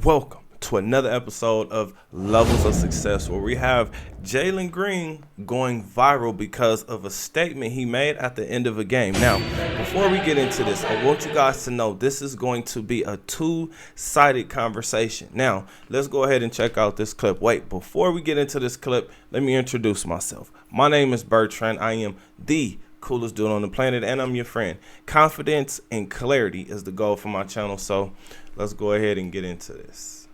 Welcome to another episode of Levels of Success, where we have Jalen Green going viral because of a statement he made at the end of a game. Now, before we get into this, I want you guys to know this is going to be a two-sided conversation. Now, let's go ahead and check out this clip. Wait, before we get into this clip, let me introduce myself. My name is Bertrand. I am the coolest dude on the planet, and I'm your friend. Confidence and clarity is the goal for my channel, so let's go ahead and get into this.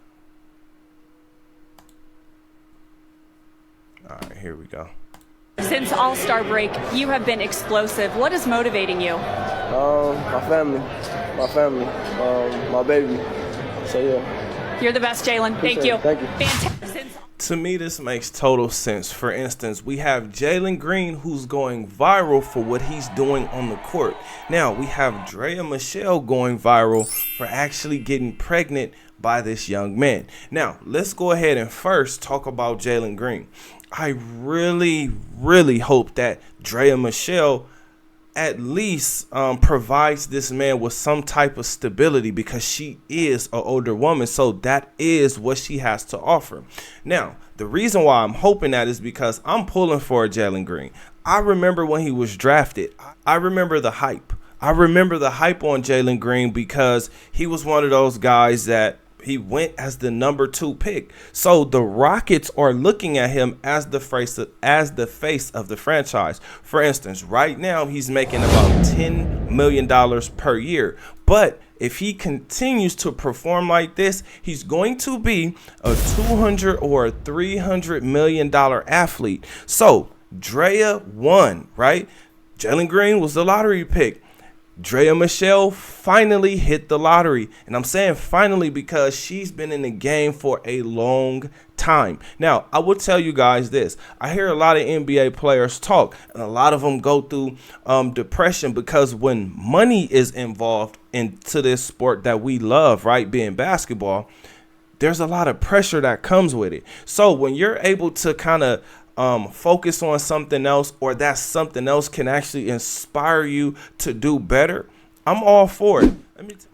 All right, here we go. Since All-Star break, you have been explosive. What is motivating you? My family, my baby. So yeah. You're the best, Jalen. Thank you. Thank you. Fantastic. To me, this makes total sense. For instance, we have Jalen Green, who's going viral for what he's doing on the court. Now, we have Drea Michelle going viral for actually getting pregnant by this young man. Now, let's go ahead and first talk about Jalen Green. I really hope that Drea Michelle at least provides this man with some type of stability, because she is an older woman, so that is what she has to offer. Now, the reason why I'm hoping that is because I'm pulling for Jalen Green. I remember when he was drafted. I remember the hype. I remember the hype on Jalen Green because he was one of those guys that he went as the number 2 pick. So the Rockets are looking at him as the face of the franchise. For instance, right now he's making about $10 million per year. But if he continues to perform like this, he's going to be a $200 or $300 million athlete. So Drea won, right? Jalen Green was the lottery pick. Drea Michelle finally hit the lottery. And I'm saying finally because she's been in the game for a long time. Now, I will tell you guys this. I hear a lot of NBA players talk, and a lot of them go through depression because when money is involved into this sport that we love, right, being basketball, there's a lot of pressure that comes with it. So when you're able to kind of focus on something else, or that something else can actually inspire you to do better, I'm all for it.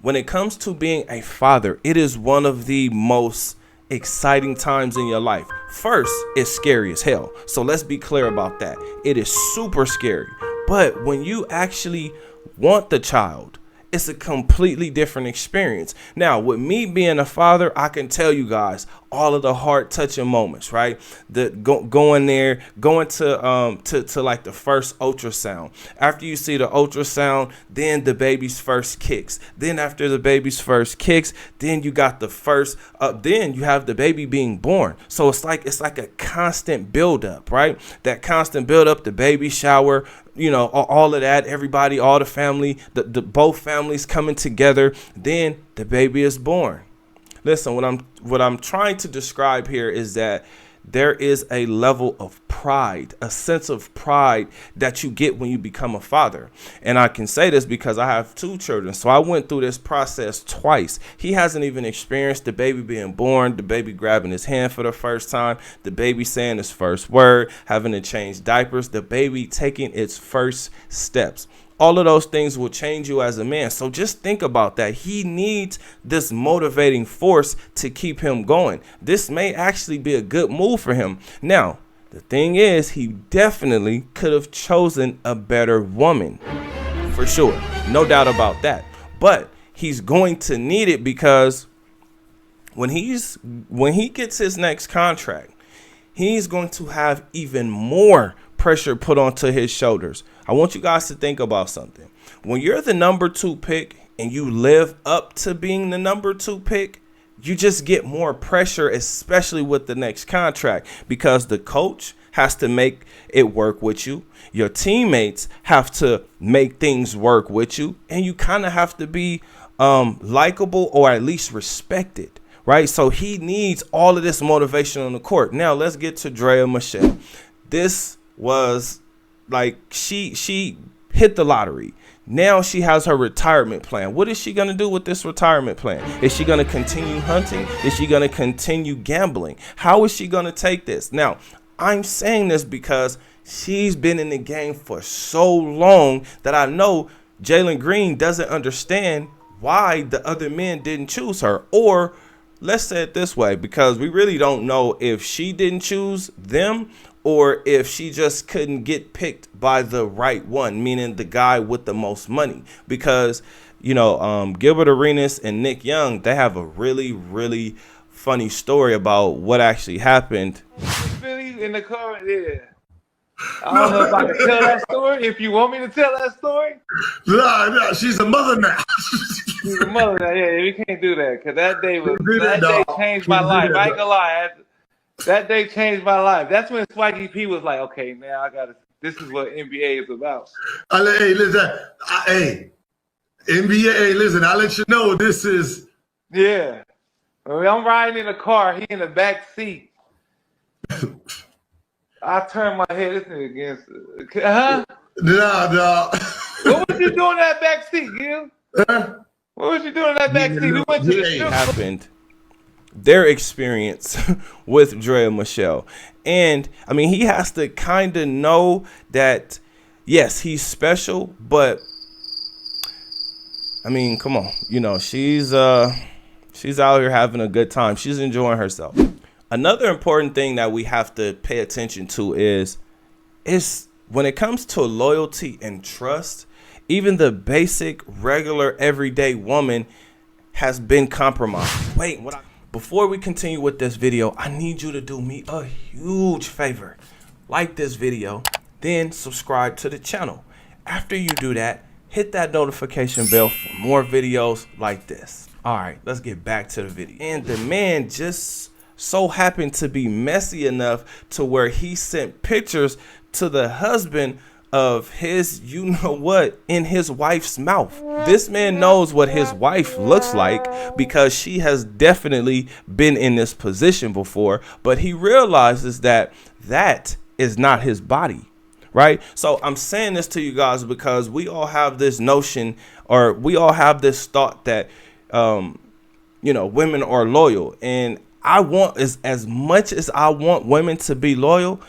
When it comes to being a father, it is one of the most exciting times in your life. First, it's scary as hell. So let's be clear about that. It is super scary. But when you actually want the child, it's a completely different experience. Now, with me being a father, I can tell you guys all of the heart-touching moments, right? Going to like the first ultrasound. After you see the ultrasound, then the baby's first kicks. Then after the baby's first kicks, then you got the first. Then you have the baby being born. So it's like a constant buildup, right? That constant buildup, the baby shower. You know, all of that, everybody, all the family, the both families coming together, then the baby is born. Listen, what I'm trying to describe here is that there is a level of pride, a sense of pride that you get when you become a father. And I can say this because I have 2 children. So I went through this process twice. He hasn't even experienced the baby being born, the baby grabbing his hand for the first time, the baby saying his first word, having to change diapers, the baby taking its first steps. All of those things will change you as a man. So just think about that. He needs this motivating force to keep him going. This may actually be a good move for him. Now, the thing is, he definitely could have chosen a better woman. For sure. No doubt about that. But he's going to need it because when he gets his next contract, he's going to have even more pressure put onto his shoulders. I want you guys to think about something. When you're the number 2 pick and you live up to being the number 2 pick, you just get more pressure, especially with the next contract, because the coach has to make it work with you. Your teammates have to make things work with you, and you kind of have to be likable or at least respected. Right. So he needs all of this motivation on the court. Now, let's get to Drea Michelle. This was like she hit the lottery. Now she has her retirement plan. What is she going to do with this retirement plan? Is she going to continue hunting? Is she going to continue gambling? How is she going to take this? Now, I'm saying this because she's been in the game for so long that I know Jalen Green doesn't understand why the other men didn't choose her. Or let's say it this way, because we really don't know if she didn't choose them or if she just couldn't get picked by the right one, meaning the guy with the most money. Because, you know, Gilbert Arenas and Nick Young, they have a really, really funny story about what actually happened. In the car, yeah. I don't know if I can tell that story. If you want me to tell that story. No, she's a mother now. She's a mother now. Yeah, we can't do that because that day changed my life. I ain't gonna lie. That day changed my life. That's when Swaggy P was like, okay, now I gotta. This is what NBA is about. Hey, listen. Hey, NBA. Hey, listen. I'll let you know. This is. Yeah. When I'm riding in the car. He in the back seat. I turned my head. This nigga against. Huh? No. What was you doing in that back seat, Gil? Huh? What was you doing in that back seat? We went to the strip. Happened. Their experience with Draya Michele. And I mean, he has to kind of know that, yes, he's special, but I mean, come on, you know, she's out here having a good time. She's enjoying herself. Another important thing that we have to pay attention to is when it comes to loyalty and trust, even the basic, regular, everyday woman has been compromised. Wait, before we continue with this video, I need you to do me a huge favor. Like this video, then subscribe to the channel. After you do that, hit that notification bell for more videos like this. All right, let's get back to the video. And the man just so happened to be messy enough to where he sent pictures to the husband of his, you know what, in his wife's mouth. This man knows what his wife looks like because she has definitely been in this position before, but he realizes that that is not his body, right? So I'm saying this to you guys because we all have this notion, or we all have this thought that, you know, women are loyal. And I want, as much as I want women to be loyal,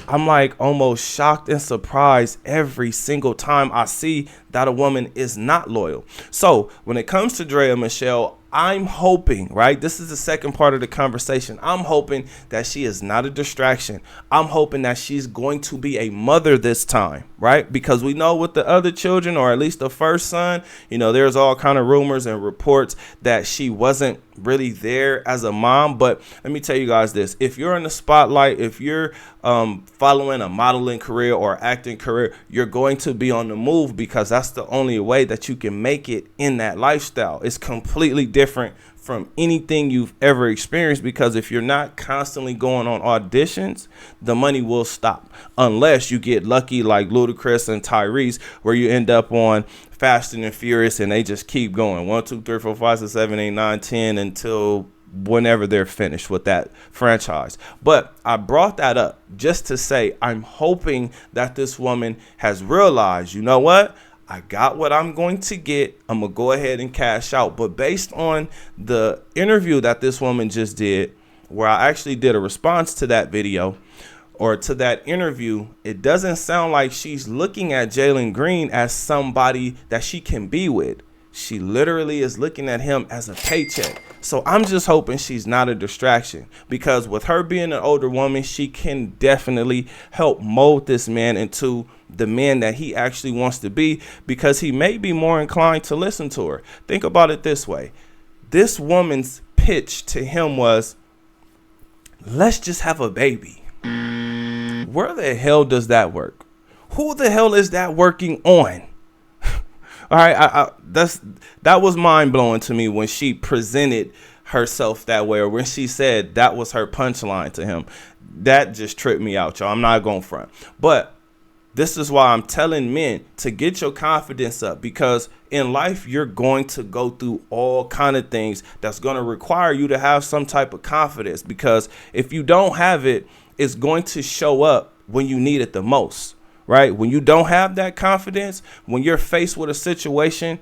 I'm like almost shocked and surprised every single time I see that a woman is not loyal. So when it comes to Draya Michele, I'm hoping, right? This is the second part of the conversation. I'm hoping that she is not a distraction. I'm hoping that she's going to be a mother this time, right? Because we know with the other children, or at least the first son, you know, there's all kind of rumors and reports that she wasn't really there as a mom. But let me tell you guys this. If you're in the spotlight, if you're following a modeling career or acting career, you're going to be on the move because that's the only way that you can make it in that lifestyle. It's completely different from anything you've ever experienced, because if you're not constantly going on auditions, the money will stop unless you get lucky like Ludacris and Tyrese, where you end up on Fast and Furious and they just keep going 1, 2, 3, 4, 5, 6, 7, 8, 9, 10 until whenever they're finished with that franchise. But I brought that up just to say I'm hoping that this woman has realized, you know what? I got what I'm going to get. I'm going to go ahead and cash out. But based on the interview that this woman just did, where I actually did a response to that video or to that interview, it doesn't sound like she's looking at Jalen Green as somebody that she can be with. She literally is looking at him as a paycheck. So I'm just hoping she's not a distraction, because with her being an older woman, she can definitely help mold this man into the man that he actually wants to be, because he may be more inclined to listen to her. Think about it this way. This woman's pitch to him was, let's just have a baby. Where the hell does that work? Who the hell is that working on? All right, that was mind blowing to me when she presented herself that way, or when she said that was her punchline to him. That just tripped me out, y'all. I'm not going front. But this is why I'm telling men to get your confidence up, because in life you're going to go through all kind of things that's going to require you to have some type of confidence, because if you don't have it, it's going to show up when you need it the most. Right? When you don't have that confidence, when you're faced with a situation,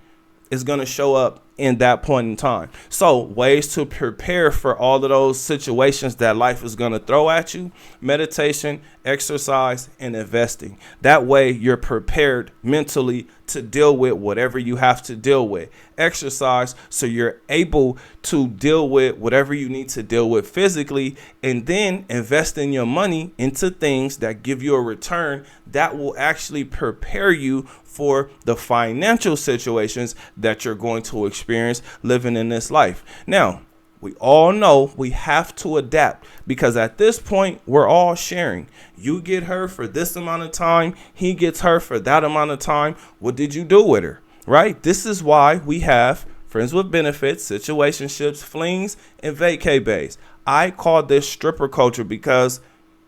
it's going to show up in that point in time. So ways to prepare for all of those situations that life is going to throw at you: meditation, exercise, and investing. That way you're prepared mentally to deal with whatever you have to deal with. Exercise so you're able to deal with whatever you need to deal with physically, and then investing your money into things that give you a return that will actually prepare you for the financial situations that you're going to experience living in this life. Now, we all know we have to adapt, because at this point, we're all sharing. You get her for this amount of time. He gets her for that amount of time. What did you do with her? Right? This is why we have friends with benefits, situationships, flings, and vacay bays. I call this stripper culture because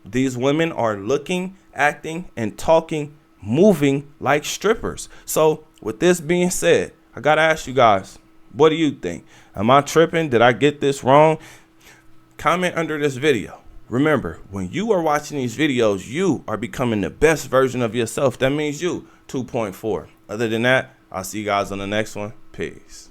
these women are looking, acting, and talking, moving like strippers. So with this being said, I got to ask you guys, what do you think? Am I tripping? Did I get this wrong? Comment under this video. Remember, when you are watching these videos, you are becoming the best version of yourself. That means you 2.4. Other than that, I'll see you guys on the next one. Peace.